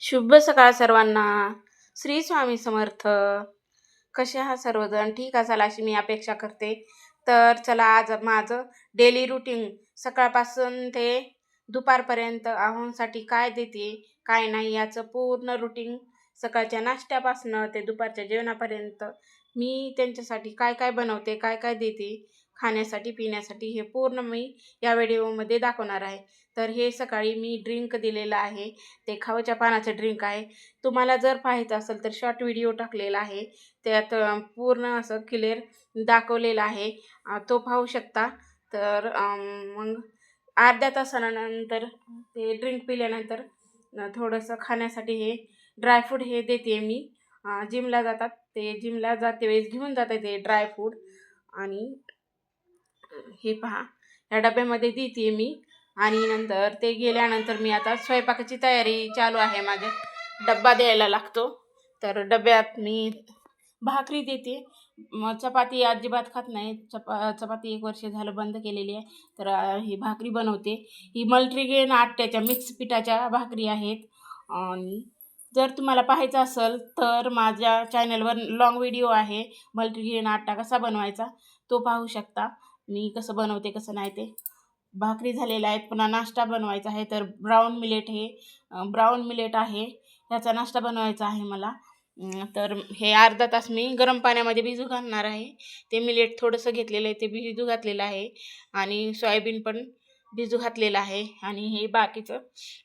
शुभ सकाळ सर्वांना. श्री स्वामी समर्थ. कसे आहात सर्वजण? ठीक असाल अशी मी अपेक्षा करते. तर चला, आज माझं डेली रुटीन सकाळपासून ते दुपारपर्यंत आहोंसाठी काय देते काय नाही याचं पूर्ण रुटीन, सकाळच्या नाश्त्यापासून ते दुपारच्या जेवणापर्यंत मी त्यांच्यासाठी काय काय बनवते, काय काय देते खाण्यासाठी पिण्यासाठी, हे पूर्ण मी या व्हिडिओमध्ये दाखवणार आहे. तर हे सकाळी मी ड्रिंक दिलेलं आहे, ते खाऊच्या पानाचं ड्रिंक आहे. तुम्हाला जर पाहायचं असेल तर शॉर्ट व्हिडिओ टाकलेला आहे, त्यात पूर्ण असं क्लिअर दाखवलेलं आहे, तो पाहू शकता. तर मग अर्ध्या तासानंतर ते ड्रिंक पिल्यानंतर थोडंसं खाण्यासाठी हे ड्रायफ्रूट हे देते मी. जिमला जातात ते, जिमला जाते वेळेस घेऊन जातात ते ड्रायफ्रूट. आणि हे पहा, या डब्यामध्ये देते मी. आणि नंतर ते गेल्यानंतर मी आता स्वयंपाकाची तयारी चालू आहे माझ्या. डब्बा द्यायला लागतो, तर डब्यात मी भाकरी देते. मग चपाती अजिबात खात नाही. चपाती 1 वर्ष झालं बंद केलेली आहे. तर ही भाकरी बनवते. ही मल्टीग्रेन आट्याच्या मिक्स पिठाच्या भाकरी आहेत. आणि जर तुम्हाला पाहायचं असेल तर माझ्या चॅनलवर लॉंग व्हिडिओ आहे, मल्टीग्रेन आटा कसा बनवायचा तो पाहू शकता. मी कसं बनवते कसं नाही ते. भाकरी झालेल्या आहेत. पुन्हा नाश्ता बनवायचा आहे, तर ब्राऊन मिलेट आहे, ह्याचा नाश्ता बनवायचा आहे मला. तर हे अर्धा तास मी गरम पाण्यामध्ये भिजू घालणार आहे. ते मिलेट थोडंसं घेतलेलं आहे, ते भिजू घातलेलं आहे. आणि सोयाबीन पण भिजू घातलेलं आहे. आणि हे बाकीचं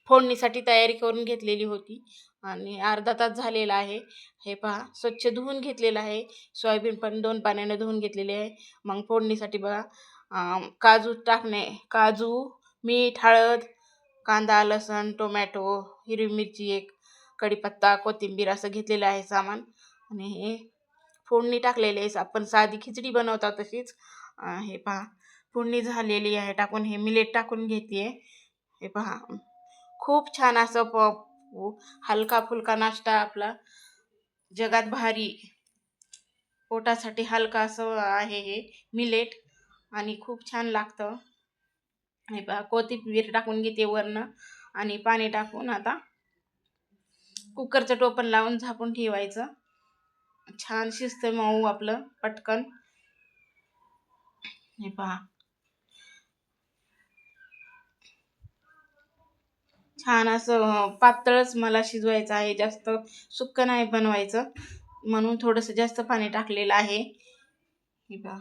फोडणीसाठी तयारी करून घेतलेली होती. आणि अर्धा तास झालेला आहे. हे पहा, स्वच्छ धुवून घेतलेलं आहे. सोयाबीन पण 2 पाण्याने धुवून घेतलेले आहे. मग फोडणीसाठी बघा, काजू, मीठ, हळद, कांदा, लसण, टोमॅटो, हिरवी मिरची, एक कढीपत्ता, कोथिंबीर असं घेतलेलं आहे सामान. आणि हे फोडणी टाकलेली आहे, आपण साधी खिचडी बनवता तशीच. हे पहा, फोडणी झालेली आहे टाकून. हे मिलेट टाकून घेते. हे पहा, खूप छान असं हलका फुलका नाश्ता आपला, जगात भारी, पोटासाठी हलका असं आहे हे मिलेट. आणि खूप छान लागतं. हे पहा, कोथिंबीर टाकून घेते वरनं. आणि पाणी टाकून आता कुकरचं टोपण लावून झाकून ठेवायचं. छान शिजतं मऊ आपलं पटकन. हे पहा, छान असं पातळच मला शिजवायचं आहे, जास्त सुक्क नाही बनवायचं, म्हणून थोडंसं जास्त पाणी टाकलेलं आहे. हे पहा,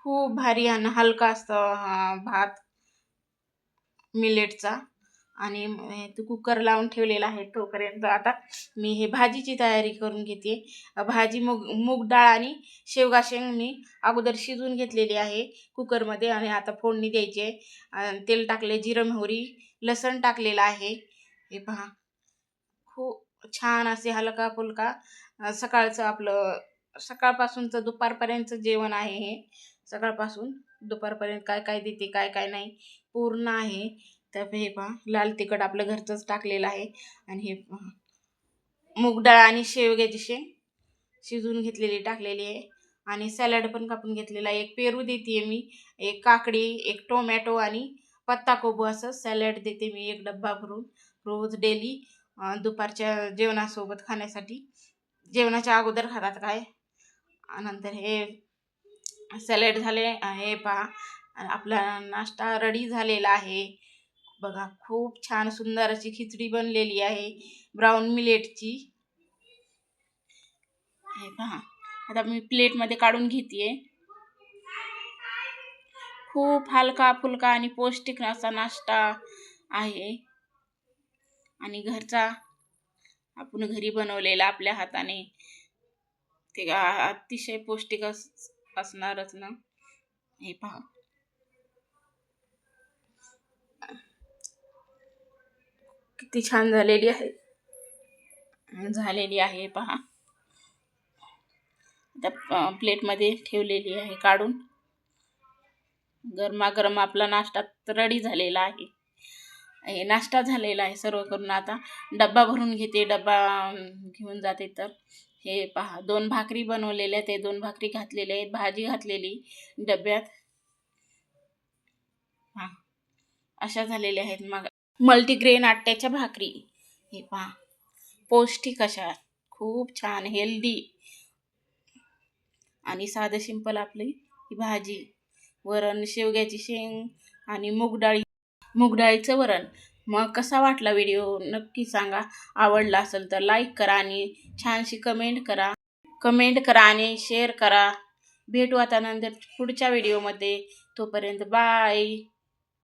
खूप भारी आणि हलका असतं भात मिलेटचा. आणि ते कुकर लावून ठेवलेला आहे. तोपर्यंत आता मी हे भाजीची तयारी करून घेते. भाजी मूग डाळ आणि शेवगा शेंग मी अगोदर शिजवून घेतलेली आहे कुकरमध्ये. आणि आता फोडणी द्यायची आहे. तेल टाकले, जिरं मोहरी, लसण टाकलेलं आहे. हे पहा, खूप छान असे हलका फुलका सकाळचं आपलं सकाळपासूनचं दुपारपर्यंतचं जेवण आहे हे. सकाळपासून दुपारपर्यंत काय काय देते काय काय नाही पूर्ण आहे. तर हे पहा, लाल तिखट आपलं घरचंच टाकलेलं आहे. आणि हे पहा, मूग डाळ आणि शेवग्याची शेंग शिजवून घेतलेली टाकलेली आहे. आणि सॅलड पण कापून घेतलेला आहे. एक पेरू देते मी, एक काकडी, एक टोमॅटो आणि पत्ताकोबी असं सॅलड देते मी, एक डब्बा भरून रोज डेली दुपारच्या जेवणासोबत खाण्यासाठी. जेवणाच्या अगोदर खातात काय. नंतर हे सॅलड झाले. हे पहा, आपला नाश्ता रेडी झालेला आहे. बघा, खूप छान सुंदर अशी खिचडी बनलेली आहे ब्राऊन मिलेटची. हे पहा, आता मी प्लेटमध्ये काढून घेते. खूप हलका फुलका आणि पौष्टिक असा नाश्ता आहे. आणि घरचा, आपण घरी बनवलेला आपल्या हाताने, ते अतिशय पौष्टिक असणारच ना. हे पहा, किती छान झालेली आहे पहा. आता प्लेटमध्ये ठेवलेली आहे काढून. गरमागरम आपला नाश्ता रेडी झालेला आहे. हे नाश्ता झालेला आहे सर्व करून. आता डब्बा भरून घेते, डब्बा घेऊन जाते. तर हे पहा, 2 भाकरी बनवलेल्या, ते 2 भाकरी घातलेल्या आहेत, भाजी घातलेली डब्यात. अशा झालेल्या आहेत मग मल्टीग्रेन आट्याच्या भाकरी. हे पहा, पौष्टिक अशा, खूप छान हेल्दी आणि साधं सिंपल आपली ही भाजी. वरण, शेवग्याची शेंग आणि मूगडाळीचं वरण. मग कसा वाटला व्हिडिओ नक्की सांगा. आवडला असेल तर लाईक करा आणि छानशी कमेंट करा आणि शेअर करा. भेटू आता नंतर पुढच्या व्हिडिओमध्ये. तोपर्यंत बाय.